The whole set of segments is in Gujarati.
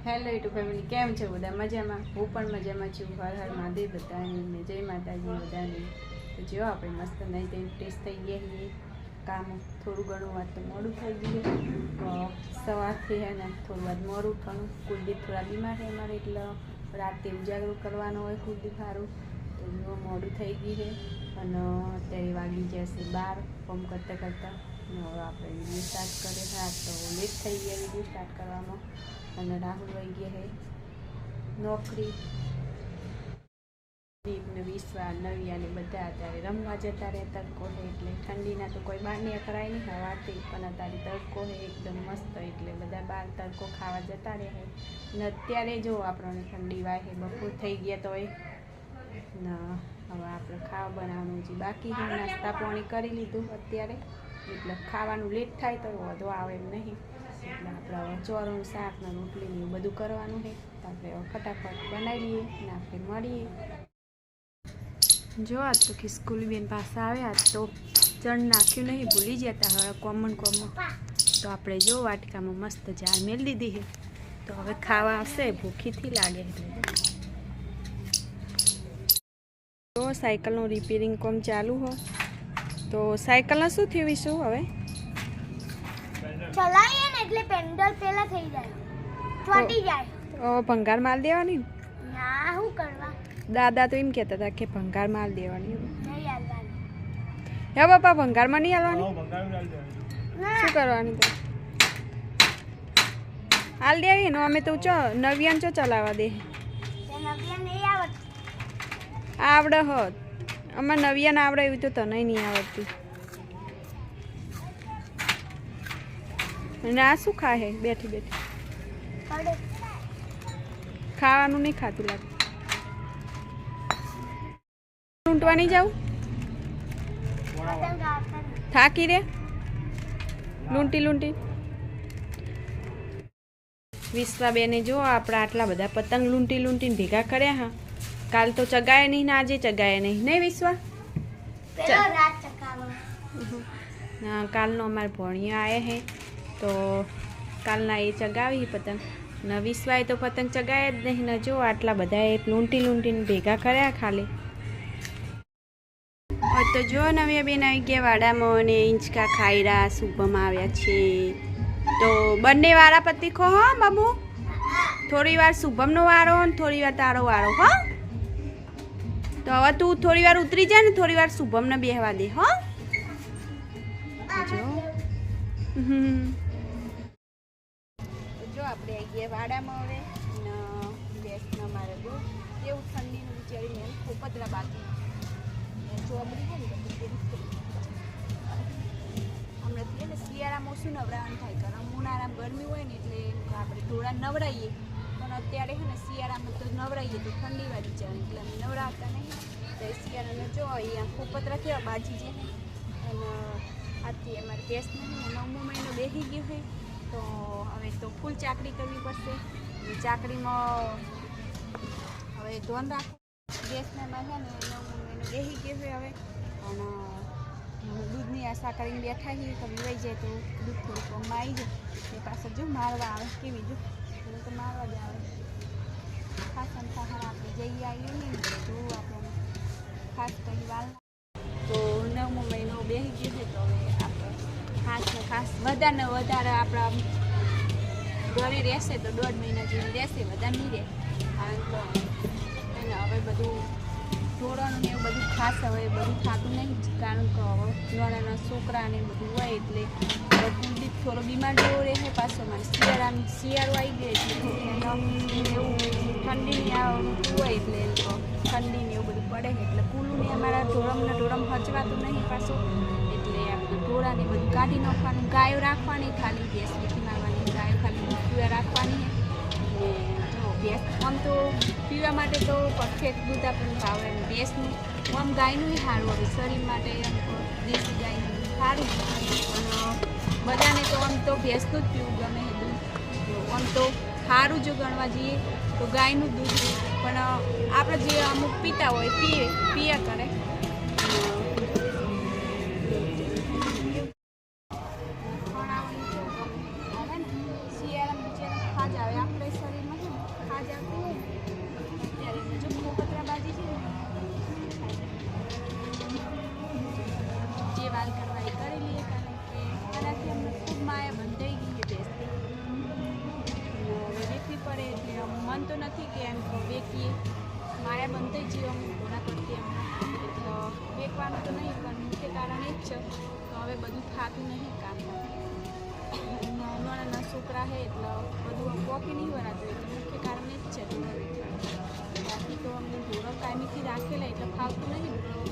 હેલો યુટ્યુબ ફેમિલી, કેમ છો બધા? મજામાં? હું પણ મજામાં છું. હર હર મહાદેવ બધાને, જય માતાજી બધાને. તો જો આપણે મસ્ત નહીં તો ટેસ્ટ થઈ ગયા છીએ. કામ થોડું ઘણું વાત તો મોડું થઈ ગયું. સવારથી હે ને થોડું વાર મોડું ઉઠવાનું. કુલદીપ થોડા બીમાર છે અમારે, એટલે રાતે ઉજાગરો કરવાનો હોય કુલદીપ સારું. તો જો મોડું થઈ ગયું છે અને અત્યારે વાગી જશે 12 ફોર્મ કરતાં કરતાં. હવે આપણે વિડીયો સ્ટાર્ટ કરીએ. હા, તો લેટ થઈ ગયા વિડીયો સ્ટાર્ટ કરવામાં. અને રાહુલ વહી ગયા છે નોકરી. દીપને વિશ્વા નવિયાને બધા અત્યારે રમવા જતા રહે. તડકો છે એટલે ઠંડીના તો કોઈ બહાર નહીં અકળાય નહીં હવારથી, પણ અત્યારે તડકો છે એકદમ મસ્ત, એટલે બધા બહાર તડકો ખાવા જતા રહે છે. ને અત્યારે જો આપણને ઠંડી વાય છે, બપોર થઈ ગયા તો ના હવે આપણે ખાવા બનાવવાનું છે બાકી છે. નાસ્તા પાણી કરી લીધું અત્યારે, એટલે ખાવાનું લેટ થાય તો વધુ આવે એમ નહીં. એટલે આપણે હવે ચોરનું શાક ને રોટલી ને એવું બધું કરવાનું છે. તો આપણે હવે ફટાફટ બનાવી લઈએ ને આપણે મળીએ. જો આ તો કે સ્કૂલ બેન પાસે આવ્યા તો ચણ નાખ્યું નહીં, ભૂલી જતા. હવે કોમન તો આપણે જો વાટકામાં મસ્ત જાર મેળ દીધી છે. તો હવે ખાવા આવશે, ભૂખીથી લાગે એટલે. તો સાયકલનું રિપેરિંગ કામ ચાલુ હો. તો સાયકલને શું થયું શું હવે? ચલાવીએ ને એટલે પેન્ડલ પેલા થઈ જાય, ચોટી જાય. ઓ ભંગાર માલ દેવાની? ના, શું કરવા? દાદા તો એમ કહેતા હતા કે ભંગાર માલ દેવાની. નહીં હાલવાની. હે બાપા, ભંગારમાં નહીં હાલવાની? શું કરવાની તો હાલ દેવી ને. અમે તો નવિયાન ચો ચલાવવા દે. આવડે હોત અમારે નવિયાને આવડે એવી તો તને નહીં આવડતી. અને આ શું ખાય બેઠી બેઠી? ખાવાનું નહીં ખાતું લાગે. લૂંટવા નહીં જાઉં? થાકી રે લૂંટી. વિશ્વાબેને જો આપણા આટલા બધા પતંગ લૂંટીને ભેગા કર્યા. હા, કાલ તો ચગાય નહીં ને આજે ચગાય નહીં વિશ્વા? ના, કાલનો અમારે ભણિયો આવે છે તો કાલના એ ચગાવી પતંગ. ને વિશ્વાએ તો પતંગ ચગાય જ નહીં ને. જો આટલા બધા એ લૂંટીને ભેગા કર્યા ખાલી. તો જો નવી બેન આવી ગયા વાડામાં અને ઈંચકા ખાયરા શુભમ આવ્યા છે. તો બંને વારા પતિ ખો હો બાબુ. થોડી વાર શુભમનો વારો ને થોડી વાર તારો વારો હો. તો હવે તું થોડી વાર ઉતરી જાય ને થોડી વાર શુભમને બેહવા દે હો. જો આપણે આવી ગયા વાડામાં હવે. ગેસના મારે જો કેવું ઠંડીનું વિચારી મેં ખોપતરા બાકી ચોબડી છે ને બધી હમણાંથી ને શિયાળામાં ઓછું નવરાવાનું થાય. કારણ ઉનાળામાં ગરમી હોય ને એટલે આપણે ઢોળા નવરાઈએ, પણ અત્યારે છે ને શિયાળામાં તો નવરાઈએ તો ઠંડી વાળી જાય એટલે અમે નવરાવતા નહીં. તો શિયાળાને જો અહીંયા ખોપતરા કેવા બાજી છે ને. અને આજથી અમારે ગેસ નહીં, 9મો મહિનો બેસી ગયો છે. તો હવે તો ફૂલ ચાકડી કરવી પડશે. ચાકડીમાં હવે ધ્યાન રાખો. ગેસના માં છે ને 9મો મહિનો બેસી ગયો છે હવે. અને દૂધની આશા કરીને બેઠા છીએ તો વિવાઈ જાય તો દૂધ થોડુંક કમમાં આવી જાય. એ પાછળ જો મારવા આવે કેવી જો એને તો મારવા જ આવે. ખાસ આપણે જઈ આવીએ ને તો આપણને ખાસ કંઈ વાર. તો 9મો મહિનો બેસી ગયો છે તો હવે આપણે ખાસ વધારે આપણા ઘરે રહેશે તો 1.5 મહિના જેવી રહેશે, વધારે નહીં રહે. કારણ કે એને હવે બધું ઢોળાનું ને એવું બધું ખાસ હવે બધું ખાતું નહીં. કારણ કે હવે નાના છોકરાને બધું હોય એટલે કુલદીપ થોડો બીમાર જેવો રહે. પાછો મને શિયાળો આવી ગયો એટલે એવું ઠંડીની હોય એટલે ઠંડીને એવું બધું પડે એટલે કુલુને અમારા ઢોરમ હચવાતું નહીં પાછું. એટલે આપણે ઢોળાને બધું કાઢી નાખવાનું. ગાયો રાખવાની ખાલી, ભેંસ નથી મારવાની. ગાયો ખાલી દૂધ રાખવાની છે. ને જો ભેંસ આમ તો પીવા માટે તો પરફેક્ટ દૂધ આપણને ભાવે. ભેંસનું આમ ગાયનું સારું હવે શરીર માટે. એમ દેશી ગાયનું દૂધ સારું, પણ બધાને તો આમ તો ભેંસનું જ પીવું ગમે છે દૂધ. આમ તો સારું જો ગણવા જઈએ તો ગાયનું દૂધ, પણ આપણે જે અમુક પીતા હોય પીયા કરે. શિયાળામાં ખાજ આવે આપણે શરીરમાં નથી કે એમ વેકીએ માયા બંધ થઈ ગઈ અમુક ઘોડા પ્રત્યે તો વેકવાનું તો નહીં પણ મુખ્ય કારણ એ જ છે તો હવે બધું થતું નહીં કામમાં નાના છોકરા છે એટલે બધું પોકી નહીં વરાતું એટલે મુખ્ય કારણ એ જ છે ઢોરો વેચવાનું બાકી તો અમને ઢોરો કાયમીથી રાખેલા એટલે ફાવતું નહીં ઢોરો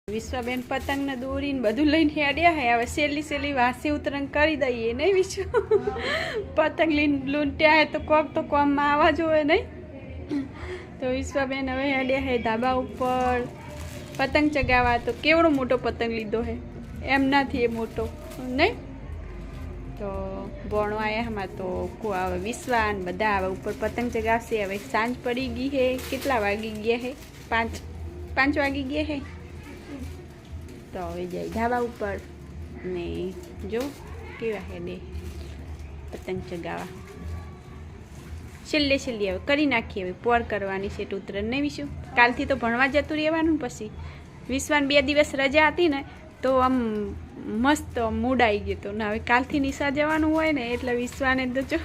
વિશ્વાબેન પતંગને દોરીને બધું લઈને હેડ્યા હે હવે સહેલી વાસી ઉતરણ કરી દઈએ નહીં વિશ્વ પતંગ લઈને લૂંટ્યા હે તો કોમમાં આવવા જોઈએ નહીં તો વિશ્વાબેન હવે હેડ્યા હે ધાબા ઉપર પતંગ ચગાવવા તો કેવડો મોટો પતંગ લીધો હે એમ નથી એ મોટો નહીં તો ભણવા આવ્યા એમાં તો હવે વિશ્વાન બધા હવે ઉપર પતંગ ચગાવશે હવે સાંજ પડી ગઈ હે કેટલા વાગી ગયા હે 5 વાગી ગયા હે તો હવે જાય ધાબા ઉપર ને જો કેવા હે બે પતંગ ચગાવવા છેલ્લે હવે કરી નાખીએ હવે પોર કરવાની છે ઉતરણ નહીં વિશું કાલથી તો ભણવા જતું રહેવાનું પછી વિશ્વાન 2 દિવસ રજા હતી ને તો આમ મસ્ત મૂડ આવી ગયો તો ને હવે કાલથી નિશા જવાનું હોય ને એટલે વિશ્વાને તો જો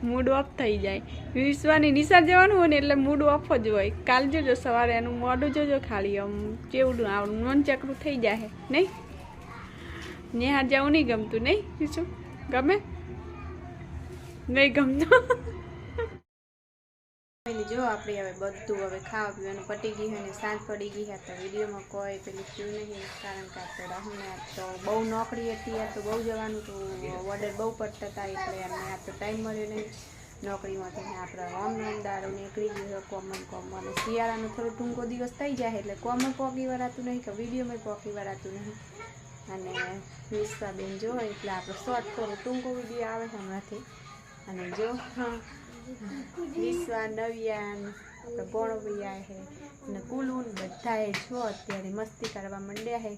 મૂડ ઓફ થઈ જાય વિશ્વાની નિશા જવાનું હોય ને એટલે મૂડ ઓફ જ હોય કાલ જોજો સવારે એનું મોઢું જોજો ખાલી આમ કેવડું આવડું મન ચકરું થઈ જાય નહીં નેહાર જવું નહીં ગમતું નહીં વિશુ ગમે નહીં ગમતું જો આપણે હવે બધું હવે ખાવા પીવાનું પટી ગયું અને સાંજ પડી ગઈ હતી તો વિડીયોમાં કોઈ પેલું થયું નહીં કારણ કે આપણે રાહુને તો બહુ નોકરી હતી આ તો બહુ જવાનું તો ઓર્ડર બહુ પડતા હતા એટલે અમને આ તો ટાઈમ મળ્યો નહીં નોકરીમાંથી આપણે અમદાર નીકળી ગયું કોમન અને શિયાળાનો થોડો ટૂંકો દિવસ થઈ જાય એટલે કોમન પોકી વરાતું નહીં કે વિડીયોમાં પોકી વરાતું નહીં અને વિશ્વાબેન જો એટલે આપણે શોર્ટ થોડો ટૂંકો વિડીયો આવે હમણાંથી અને જો વિશ્વા નવ્યાન આપણે ભણોભૈયા છે ને કુલુન બધાએ જો અત્યારે મસ્તી કરવા માંડ્યા છે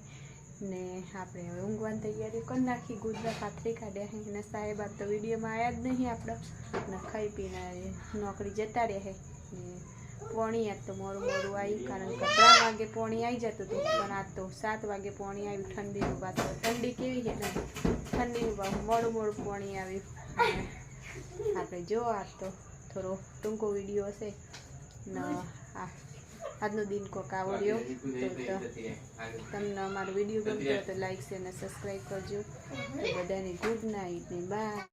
ને આપણે હવે ઊંઘવાની તૈયારી કરી નાખી ગુજરાત પાથરી કાઢ્યા છે ને સાહેબ આ તો વિડીયોમાં આવ્યા જ નહીં આપણે ને ખાઈ પીને નોકરી જતા રહ્યા છે ને પોણી આજ તો મોડું આવ્યું કારણ કે 3 વાગે પોણી આવી જતું હતું પણ આજ તો 7 વાગે પોણી આવ્યું ઠંડીનું પાછું ઠંડી કેવી છે ને ઠંડીનું પાછું મોડું પોણી આવ્યું આપણે જો આ તો થોડો ટૂંકો વિડીયો હશે ને આજનો દિન કોક આવડ્યો તો તમને અમારો વિડીયો ગમતો હોય તો લાઈક શેર અને સબસ્ક્રાઈબ કરજો તો બધાને ગુડ નાઇટ ને બાય.